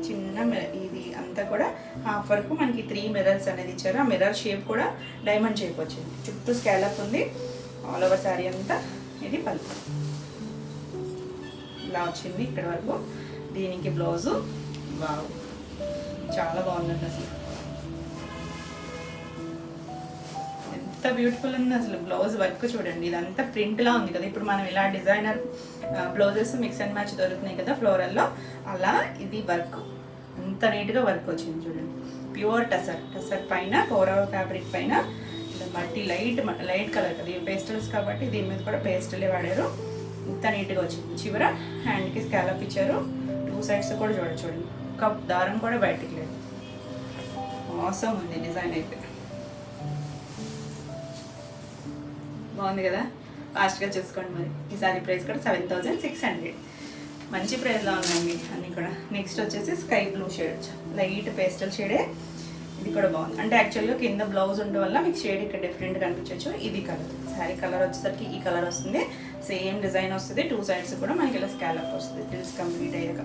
చిన్న ఇది అంతా కూడా హాఫ్ వరకు మనకి 3 మిర్రర్స్ అనేది ఇచ్చారు. ఆ మిర్రర్ షేప్ కూడా డైమండ్ షేప్ వచ్చింది. చుట్టూ స్కాలప్ ఉంది. ఆల్ ఓవర్ శారీ అంతా. ఇది పళ్ళు ఇలా వచ్చింది ఇక్కడ వరకు. దీనికి బ్లౌజు వావ్, చాలా బాగుందండి అసలు. ఎంత బ్యూటిఫుల్ ఉంది అసలు. బ్లౌజ్ వర్క్ చూడండి. ఇదంతా ప్రింట్లా ఉంది కదా. ఇప్పుడు మనం ఇలా designer blouses mix and match దొరుకుతున్నాయి కదా ఫ్లోరల్లో, అలా ఇది వర్క్ అంత నీట్గా వర్క్ వచ్చింది చూడండి. ప్యూర్ టసర్ పైన కోరా ఫ్యాబ్రిక్ పైన మల్టీ లైట్ కలర్ కదా. ఇవి పేస్టల్స్ కాబట్టి దీని మీద కూడా పేస్టలే వాడారు. ఇంత నీట్గా వచ్చింది. చివర హ్యాండ్కి స్కాలప్ ఇచ్చారు. 2 సైడ్స్ కూడా చూడండి. ఒక దారం కూడా బయటికి లేదు. ఆసమ్ ఉంది డిజైన్ అయితే. బాగుంది కదా. ఫాస్ట్గా చూసుకోండి మరి. ఈ సారీ ప్రైస్ కూడా 7600. మంచి ప్రైస్లో ఉందండి అన్నీ కూడా. నెక్స్ట్ వచ్చేసి sky blue shade, light pastel షేడే. ఇది కూడా బాగుంది. అంటే యాక్చువల్గా కింద బ్లౌజ్ ఉండడం వల్ల మీకు షేడ్ ఇక్కడ డిఫరెంట్ కనిపించవచ్చు. ఇది కలర్, శారీ కలర్ వచ్చేసరికి ఈ కలర్ వస్తుంది. సేమ్ డిజైన్ వస్తుంది. 2 సైడ్స్ కూడా మనకి ఇలా స్కాలప్ వస్తుంది. డ్రెస్ కంప్లీట్ అయ్యాక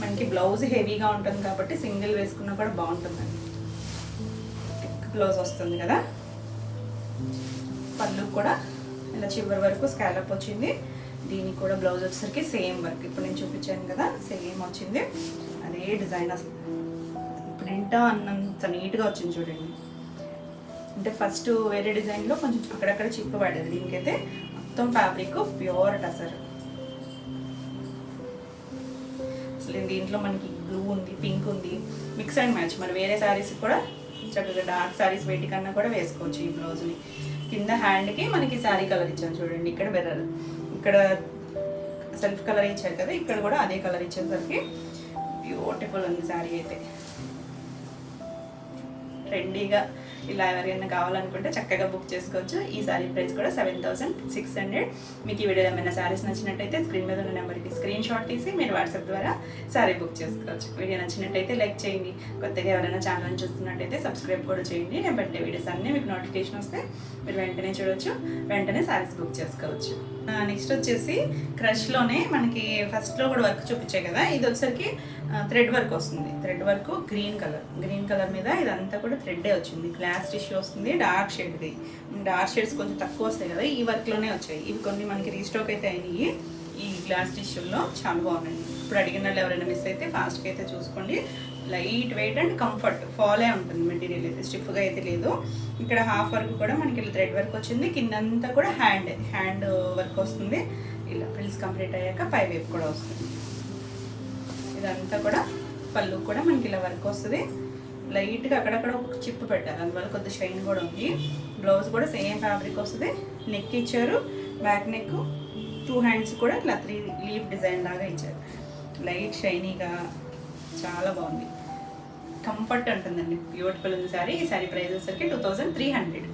మనకి బ్లౌజ్ హెవీగా ఉంటుంది కాబట్టి సింగిల్ వేసుకున్నా కూడా బాగుంటుందండి. థిక్ బ్లౌజ్ వస్తుంది కదా. పళ్ళు కూడా ఇలా చివరి వరకు స్కాలప్ వచ్చింది. దీనికి కూడా బ్లౌజ్ వచ్చేసరికి సేమ్ వర్క్. ఇప్పుడు నేను చూపించాను కదా, సేమ్ వచ్చింది. అదే డిజైన్ అసలు ప్రింట్ అన్నంత నీట్గా వచ్చింది చూడండి. అంటే ఫస్ట్ వేరే డిజైన్లో కొంచెం అక్కడక్కడ చిప్పు పడేది. దీనికైతే మొత్తం ఫ్యాబ్రిక్ ప్యూర్ టసర్. అసలు దీంట్లో మనకి బ్లూ ఉంది, పింక్ ఉంది, మిక్స్ అండ్ మ్యాచ్. మరి వేరే శారీస్ కూడా చక్కగా డార్క్ శారీస్ వేటి కన్నా కూడా వేసుకోవచ్చు ఈ బ్లౌజ్ని. కింద హ్యాండ్కి మనకి శారీ కలర్ ఇచ్చాను చూడండి. ఇక్కడ బెర్రర్, ఇక్కడ సెల్ఫ్ కలర్ ఇచ్చారు కదా, ఇక్కడ కూడా అదే కలర్ ఇచ్చేసరికి బ్యూటిఫుల్ ఉంది శారీ అయితే. ట్రెండీగా ఇలా ఎవరైనా కావాలనుకుంటే చక్కగా బుక్ చేసుకోవచ్చు. ఈ శారీ ప్రైస్ కూడా 7600. మీకు ఈ వీడియోలో ఏమైనా శారీస్ నచ్చినట్టయితే స్క్రీన్ మీద ఉన్న నెంబర్కి స్క్రీన్ షాట్ తీసి మీరు వాట్సాప్ ద్వారా శారీ బుక్ చేసుకోవచ్చు. వీడియో నచ్చినట్టయితే లైక్ చేయండి. కొత్తగా ఎవరైనా ఛానల్ చూస్తున్నట్టయితే సబ్స్క్రైబ్ కూడా చేయండి. నేను పెట్టే వీడియోస్ అన్నీ మీకు నోటిఫికేషన్ వస్తే మీరు వెంటనే చూడవచ్చు, వెంటనే శారీస్ బుక్ చేసుకోవచ్చు. నెక్స్ట్ వచ్చేసి క్రష్లోనే మనకి ఫస్ట్లో కూడా వర్క్ చూపించాయి కదా, ఇది వచ్చేసరికి థ్రెడ్ వర్క్ వస్తుంది. థ్రెడ్ వర్క్ గ్రీన్ కలర్ మీద ఇదంతా కూడా థ్రెడ్డే వచ్చింది. గ్లాస్ టిష్యూ వస్తుంది, డార్క్ షేడ్ది. డార్క్ షేడ్స్ కొంచెం తక్కువ వస్తాయి కదా, ఈ వర్క్లోనే వచ్చాయి. ఇవి కొన్ని మనకి రీస్టాక్ అయితే అయినాయి ఈ గ్లాస్ టిష్యూలో, చాలా బాగున్నాయి. ఇప్పుడు అడిగిన వాళ్ళు ఎవరైనా మిస్ అయితే ఫాస్ట్గా అయితే చూసుకోండి. లైట్ వెయిట్ అండ్ కంఫర్ట్, ఫాలే ఉంటుంది మెటీరియల్ అయితే, స్టిఫ్గా అయితే లేదు. ఇక్కడ హాఫ్ వర్క్ కూడా మనకి థ్రెడ్ వర్క్ వచ్చింది, కిందంతా కూడా హ్యాండ్ వర్క్ వస్తుంది. ఇలా ఫ్రిల్స్ కంప్లీట్ అయ్యాక పై వైపు కూడా వస్తుంది. ఇదంతా కూడా పళ్ళు కూడా మనకి ఇలా వర్క్ వస్తుంది. లైట్గా అక్కడక్కడ ఒక చిప్పు పెట్టారు, అందువల్ల కొద్దిగా షైన్ కూడా ఉంది. బ్లౌజ్ కూడా సేమ్ ఫ్యాబ్రిక్ వస్తుంది. నెక్ ఇచ్చారు, బ్యాక్ నెక్, 2 హ్యాండ్స్ కూడా ఇలా 3 లీఫ్ డిజైన్ లాగా ఇచ్చారు. లైట్ షైనీగా చాలా బాగుంది, కంఫర్ట్ ఉంటుందండి. బ్యూటిఫుల్ ఉంది శారీ. ఈ శారీ ప్రైస్ వచ్చేసరికి 2300.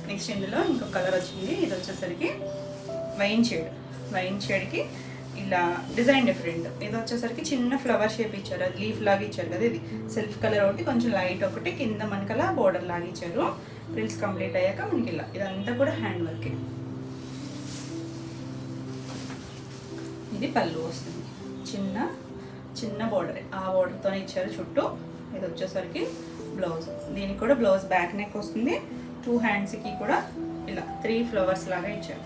నెక్స్ట్ ఇందులో ఇంకొక కలర్ వచ్చింది. ఇది వచ్చేసరికి వైన్ షేడ్కి ఇలా డిజైన్ డిఫరెంట్. ఇది వచ్చేసరికి చిన్న ఫ్లవర్ షేప్ ఇచ్చారు, అది లీఫ్ లాగా ఇచ్చారు కదా. ఇది సెల్ఫ్ కలర్ ఒకటి, కొంచెం లైట్ ఒకటి, కింద మనకలా బోర్డర్ లాగా ఇచ్చారు. ఫ్రిల్స్ కంప్లీట్ అయ్యాక మనకి ఇలా ఇదంతా కూడా హ్యాండ్ వర్క్. ఇది పళ్ళు వస్తుంది, చిన్న బోర్డర్, ఆ బోర్డర్తోనే ఇచ్చారు చుట్టూ. ఇది వచ్చేసరికి బ్లౌజ్, దీనికి కూడా బ్లౌజ్ బ్యాక్ నెక్ వస్తుంది. 2 హ్యాండ్స్కి కూడా ఇలా 3 ఫ్లవర్స్ లాగా ఇచ్చారు.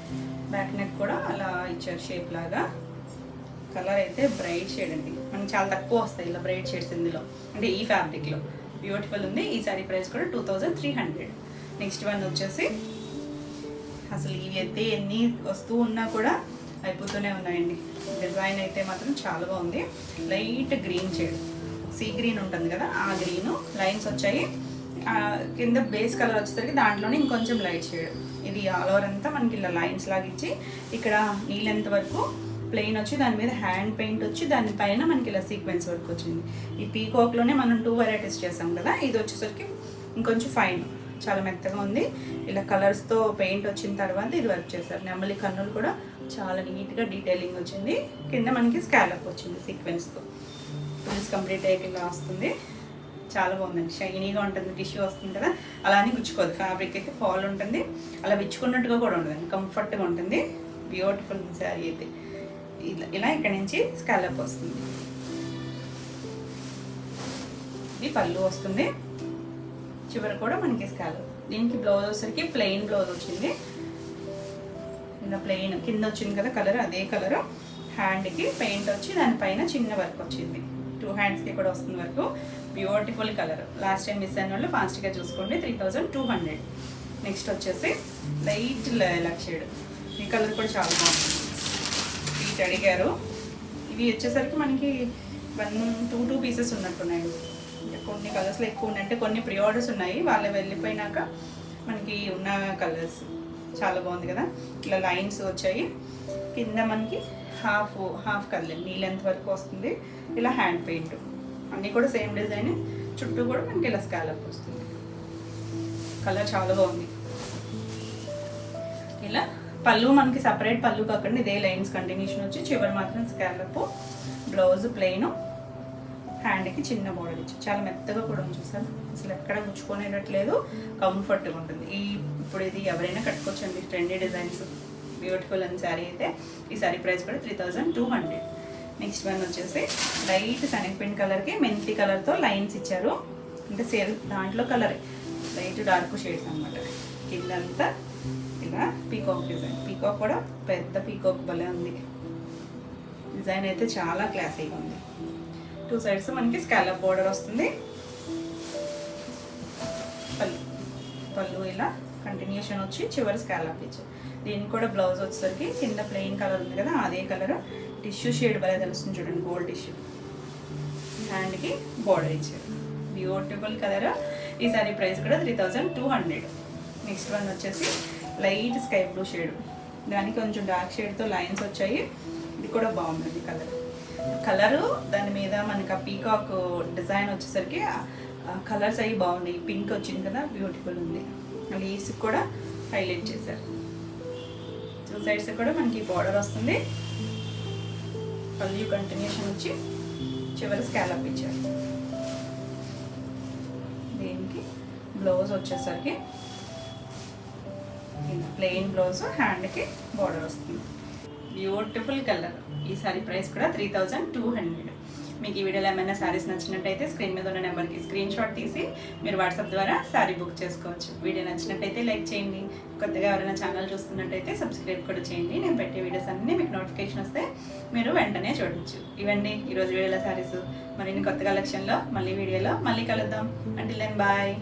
బ్యాక్ నెక్ కూడా అలా ఇచ్చారు షేప్ లాగా. కలర్ అయితే బ్రైట్ షేడ్ అండి, మనకి చాలా తక్కువ వస్తాయి ఇలా బ్రైట్ షేడ్స్ ఇందులో, అంటే ఈ ఫ్యాబ్రిక్లో. బ్యూటిఫుల్ ఉంది. ఈ శారీ ప్రైస్ కూడా 2300. నెక్స్ట్ వన్ వచ్చేసి అసలు ఇవి అయితే ఎన్ని వస్తూ ఉన్నా కూడా అయిపోతూనే ఉన్నాయండి. డిజైన్ అయితే మాత్రం చాలా బాగుంది. Light green shade, sea green ఉంటుంది కదా, ఆ గ్రీన్ లైన్స్ వచ్చాయి. కింద బేస్ కలర్ వచ్చేసరికి దాంట్లోనే ఇంకొంచెం లైట్ షేడ్. ఇది ఆల్ ఓవర్ అంతా మనకి ఇలా లైన్స్ లాగా ఇచ్చి, ఇక్కడ నీ లెంత్ వరకు ప్లెయిన్ వచ్చి, దాని మీద హ్యాండ్ పెయింట్ వచ్చి, దానిపైన మనకి ఇలా సీక్వెన్స్ వర్క్ వచ్చింది. ఈ పీకాక్లోనే మనం 2 వెరైటీస్ చేసాం కదా, ఇది వచ్చేసరికి ఇంకొంచెం ఫైన్, చాలా మెత్తగా ఉంది. ఇలా కలర్స్తో పెయింట్ వచ్చిన తర్వాత ఇది వర్క్ చేశారు. నెమలి కన్నులు కూడా చాలా నీట్గా డీటెయిలింగ్ వచ్చింది. కింద మనకి స్కాలప్ వచ్చింది సీక్వెన్స్తో. ఫ్రిల్స్ కంప్లీట్ అయ్యాక ఇలా వస్తుంది. చాలా బాగుందండి, షైనీగా ఉంటుంది. టిష్యూ వస్తుంది కదా, అలా అని గుచ్చుకోదు. ఫ్యాబ్రిక్ అయితే ఫాల్ ఉంటుంది, అలా విచ్చుకున్నట్టుగా కూడా ఉండదండి, కంఫర్ట్గా ఉంటుంది. బ్యూటిఫుల్ శారీ అయితే. ఇలా ఇక్కడ నుంచి స్కాలప్ వస్తుంది. ఇది పళ్ళు వస్తుంది, చివరి కూడా మనకి స్కాలప్. దీనికి బ్లౌజ్ వచ్చేసరికి ప్లెయిన్ బ్లౌజ్ వచ్చింది. ఇలా ప్లెయిన్ కింద వచ్చింది కదా కలర్, అదే కలర్. హ్యాండ్కి పెయింట్ వచ్చి దానిపైన చిన్న వర్క్ వచ్చింది. 2 హ్యాండ్స్కి కూడా వస్తుంది work. Beautiful colour. Last time miss అయిన వాళ్ళు ఫాస్ట్గా చూసుకోండి. 3200. నెక్స్ట్ వచ్చేసి లైట్ లక్ షేడ్. ఈ కలర్ కూడా చాలా బాగుంది. వీటి అడిగారు. ఇవి వచ్చేసరికి మనకి 2 పీసెస్ ఉన్నట్టున్నాయి. కొన్ని కలర్స్లో ఎక్కువ ఉన్నాయి, అంటే కొన్ని ప్రీ ఆర్డర్స్ ఉన్నాయి, వాళ్ళు వెళ్ళిపోయినాక మనకి ఉన్న కలర్స్. చాలా బాగుంది కదా, ఇలా లైన్స్ వచ్చాయి. కింద మనకి హాఫ్ కలర్ నీ లెంత్ వరకు వస్తుంది. ఇలా హ్యాండ్ పెయింట్, అన్నీ కూడా సేమ్ డిజైన్. చుట్టూ కూడా మనకి ఇలా స్కాలప్ వస్తుంది. కలర్ చాలా బాగుంది. ఇలా పళ్ళు మనకి సపరేట్ పళ్ళు కాకుండా ఇదే లైన్స్ కంటిన్యూషన్ వచ్చి, చివరి మాత్రం స్కాలప్. బ్లౌజ్ ప్లెయిన్, హ్యాండ్కి చిన్న బోర్డర్ ఇచ్చి, చాలా మెత్తగా కూడా చూసాను. అసలు ఎక్కడ గుచ్చుకునేటట్లేదు, కంఫర్ట్గా ఉంటుంది. ఇప్పుడు ఇది ఎవరైనా కట్టుకోవచ్చండి, ట్రెండీ డిజైన్స్. బ్యూటిఫుల్ అని శారీ అయితే. ఈ శారీ ప్రైస్ కూడా 3200. నెక్స్ట్ వన్ వచ్చేసి లైట్ శనగపిండి కలర్కి మెంతి కలర్తో లైన్స్ ఇచ్చారు. అంటే సేమ్ దాంట్లో కలరే, లైట్ డార్క్ షేడ్స్ అనమాట. కిందంతా ఇలా పీకాక్ డిజైన్. పీకాక్ కూడా పెద్ద పీకాక్ భలే ఉంది. డిజైన్ అయితే చాలా క్లాసీగా ఉంది. 2 సైడ్స్ మనకి స్కాలప్ బోర్డర్ వస్తుంది. పళ్ళు ఇలా కంటిన్యూషన్ వచ్చి చివరి స్కాలప్ ఇచ్చారు. దీనికి కూడా బ్లౌజ్ వచ్చేసరికి కింద ప్లెయిన్ కలర్ ఉంది కదా, అదే కలర్. టిష్యూ షేడ్ భలే తెలుస్తుంది చూడండి, గోల్డ్ టిష్యూ. హ్యాండ్కి బోర్డర్ ఇచ్చారు. Beautiful colour. ఈ సారీ ప్రైస్ కూడా 3200. నెక్స్ట్ వన్ వచ్చేసి లైట్ స్కై బ్లూ షేడ్, దానికి కొంచెం డార్క్ షేడ్తో లైన్స్ వచ్చాయి. ఇది కూడా బాగుంది కలరు. దాని మీద మనకి ఆ పీకాక్ డిజైన్ వచ్చేసరికి కలర్స్ అవి బాగున్నాయి. పింక్ వచ్చింది కదా, బ్యూటిఫుల్ ఉంది. లీవ్స్ కూడా హైలైట్ చేశారు. 2 సైడ్స్ కూడా మనకి బార్డర్ వస్తుంది. పల్లి కంటిన్యూషన్ వచ్చి చివరి స్కాలప్ ఇచ్చారు. దీనికి బ్లౌజ్ వచ్చేసరికి ప్లెయిన్ బ్లౌజ్, హ్యాండ్కి బార్డర్ వస్తుంది. Beautiful colour. ఈ సారీ ప్రైస్ కూడా 3200. మీకు ఈ వీడియోలో ఏమైనా శారీస్ నచ్చినట్టయితే స్క్రీన్ మీద ఉన్న నెంబర్కి స్క్రీన్ షాట్ తీసి మీరు వాట్సాప్ ద్వారా శారీ బుక్ చేసుకోవచ్చు. వీడియో నచ్చినట్టయితే లైక్ చేయండి. కొత్తగా ఎవరైనా ఛానల్ చూస్తున్నట్టయితే సబ్స్క్రైబ్ కూడా చేయండి. నేను పెట్టే వీడియోస్ అన్నీ మీకు నోటిఫికేషన్ వస్తే మీరు వెంటనే చూడవచ్చు. ఇవన్నీ ఈరోజు వీడియోలో శారీస్. మరిన్ని కొత్త కలెక్షన్లో మళ్ళీ వీడియోలో మళ్ళీ కలుద్దాం. Until then bye.